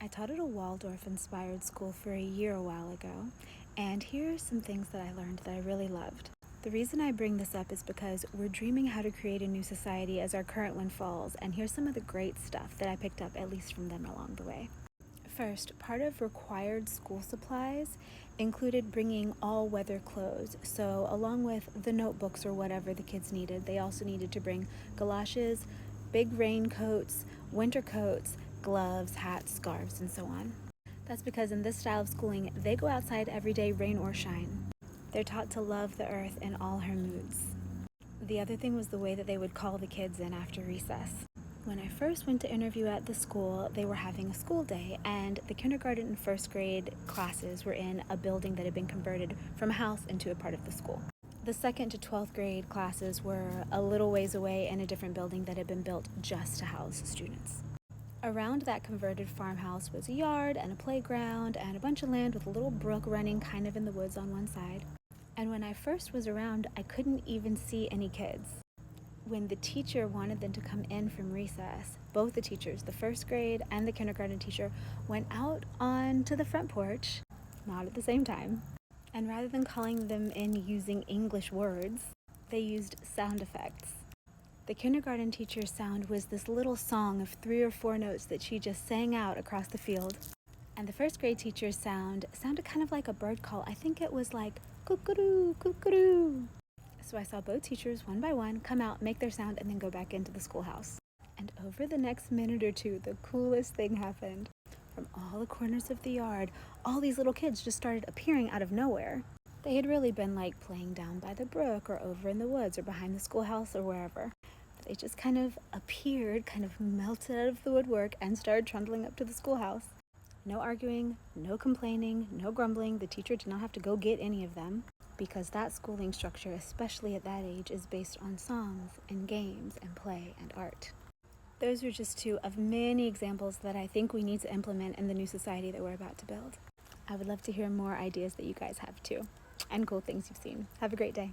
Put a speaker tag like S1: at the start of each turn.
S1: taught at a Waldorf-inspired school for a year a while ago, and here are some things that I learned that I really loved. The reason I bring this up is because we're dreaming how to create a new society as our current one falls, and here's some of the great stuff that I picked up, at least from them along the way. First, part of required school supplies included bringing all-weather clothes. So along with the notebooks or whatever the kids needed, they also needed to bring galoshes, big raincoats, winter coats, gloves, hats, scarves, and so on. That's because in this style of schooling, they go outside every day, rain or shine. They're taught to love the earth in all her moods. The other thing was the way that they would call the kids in after recess. When I first went to interview at the school, they were having a school day, and the kindergarten and first grade classes were in a building that had been converted from a house into a part of the school. The second to 12th grade classes were a little ways away in a different building that had been built just to house students. Around that converted farmhouse was a yard and a playground and a bunch of land with a little brook running kind of in the woods on one side. And when I first was around, I couldn't even see any kids. When the teacher wanted them to come in from recess, both the teachers, the first grade and the kindergarten teacher, went out onto the front porch, not at the same time, and rather than calling them in using English words, they used sound effects. The kindergarten teacher's sound was this little song of 3 or 4 notes that she just sang out across the field. And the first grade teacher's sound sounded kind of like a bird call. I think it was like cuckoo, cuckoo. So I saw both teachers, one by one, come out, make their sound, and then go back into the schoolhouse. And over the next minute or two, the coolest thing happened. From all the corners of the yard, all these little kids just started appearing out of nowhere. They had really been like playing down by the brook or over in the woods or behind the schoolhouse or wherever. They just kind of appeared, kind of melted out of the woodwork and started trundling up to the schoolhouse. No arguing, no complaining, no grumbling. The teacher did not have to go get any of them, because that schooling structure, especially at that age, is based on songs and games and play and art. Those are just 2 of many examples that I think we need to implement in the new society that we're about to build. I would love to hear more ideas that you guys have too, and cool things you've seen. Have a great day.